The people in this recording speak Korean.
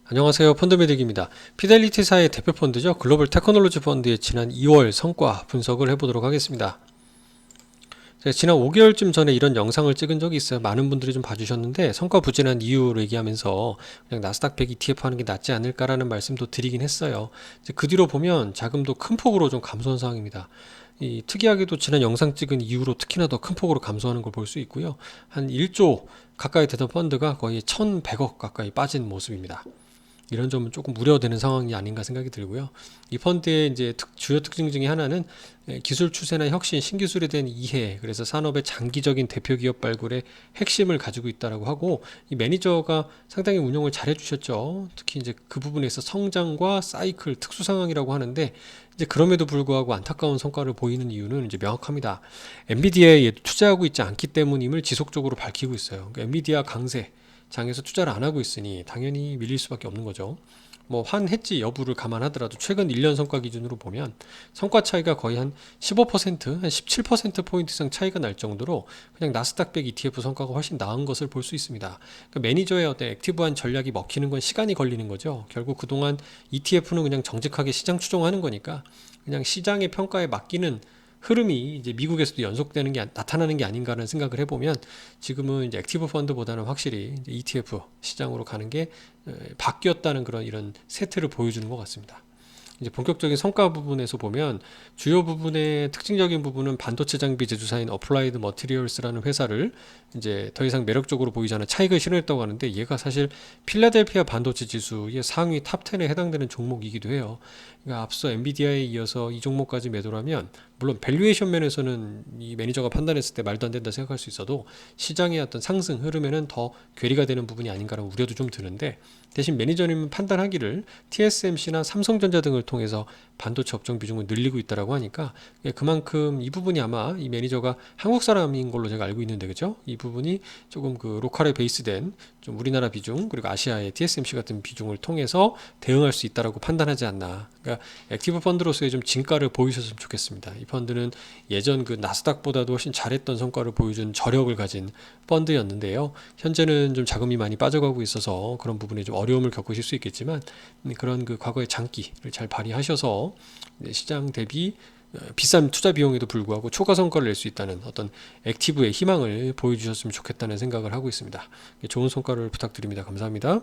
안녕하세요. 펀드메딕입니다. 피델리티사의 대표 펀드죠. 글로벌 테크놀로지 펀드의 지난 2월 성과 분석을 해보도록 하겠습니다. 제가 지난 5개월쯤 전에 이런 영상을 찍은 적이 있어요. 많은 분들이 좀 봐주셨는데 성과 부진한 이유를 얘기하면서 그냥 나스닥 100 ETF 하는 게 낫지 않을까라는 말씀도 드리긴 했어요. 이제 그 뒤로 보면 자금도 큰 폭으로 좀 감소한 상황입니다. 특이하게도 지난 영상 찍은 이후로 특히나 더 큰 폭으로 감소하는 걸 볼 수 있고요. 한 1조 가까이 되던 펀드가 거의 1,100억 가까이 빠진 모습입니다. 이런 점은 조금 우려되는 상황이 아닌가 생각이 들고요. 이 펀드의 이제 주요 특징 중에 하나는 기술 추세나 혁신, 신기술에 대한 이해, 그래서 산업의 장기적인 대표 기업 발굴의 핵심을 가지고 있다라고 하고, 이 매니저가 상당히 운영을 잘 해주셨죠. 특히 이제 그 부분에서 성장과 사이클, 특수 상황이라고 하는데, 이제 그럼에도 불구하고 안타까운 성과를 보이는 이유는 이제 명확합니다. 엔비디아에 투자하고 있지 않기 때문임을 지속적으로 밝히고 있어요. 그러니까 엔비디아 강세 장에서 투자를 안 하고 있으니 당연히 밀릴 수밖에 없는 거죠. 뭐 환해지 여부를 감안하더라도 최근 1년 성과 기준으로 보면 성과 차이가 거의 한 15%, 한 17%포인트 이상 차이가 날 정도로 그냥 나스닥 100 ETF 성과가 훨씬 나은 것을 볼 수 있습니다. 그러니까 매니저의 어떤 액티브한 전략이 먹히는 건 시간이 걸리는 거죠. 결국 그동안 ETF는 그냥 정직하게 시장 추종하는 거니까 그냥 시장의 평가에 맡기는 흐름이 이제 미국에서도 연속되는 게 나타나는 게 아닌가라는 생각을 해보면 지금은 이제 액티브 펀드보다는 확실히 이제 ETF 시장으로 가는 게 바뀌었다는 그런 이런 세태를 보여주는 것 같습니다. 이제 본격적인 성과 부분에서 보면 주요 부분의 특징적인 부분은 반도체 장비 제조사인 어플라이드 머티리얼스라는 회사를 이제 더 이상 매력적으로 보이지 않은 차익을 실현했다고 하는데, 얘가 사실 필라델피아 반도체 지수의 상위 탑 10에 해당되는 종목이기도 해요. 그러니까 앞서 엔비디아에 이어서 이 종목까지 매도하면 물론 밸류에이션 면에서는 이 매니저가 판단했을 때 말도 안 된다 생각할 수 있어도 시장의 어떤 상승 흐름에는 더 괴리가 되는 부분이 아닌가라는 우려도 좀 드는데, 대신 매니저님은 판단하기를 TSMC나 삼성전자 등을 통해서 반도체 업종 비중을 늘리고 있다라고 하니까 그만큼 이 부분이 아마 이 매니저가 한국 사람인 걸로 제가 알고 있는데, 그죠? 이 부분이 조금 그 로컬에 베이스된 좀 우리나라 비중, 그리고 아시아의 TSMC 같은 비중을 통해서 대응할 수 있다라고 판단하지 않나. 그러니까 액티브 펀드로서의 좀 진가를 보이셨으면 좋겠습니다. 이 펀드는 예전 그 나스닥보다도 훨씬 잘했던 성과를 보여준 저력을 가진 펀드였는데요. 현재는 좀 자금이 많이 빠져가고 있어서 그런 부분에 좀 어려움을 겪으실 수 있겠지만, 그런 그 과거의 장기를 잘 발휘하셔서 시장 대비 비싼 투자 비용에도 불구하고 초과 성과를 낼 수 있다는 어떤 액티브의 희망을 보여주셨으면 좋겠다는 생각을 하고 있습니다. 좋은 성과를 부탁드립니다. 감사합니다.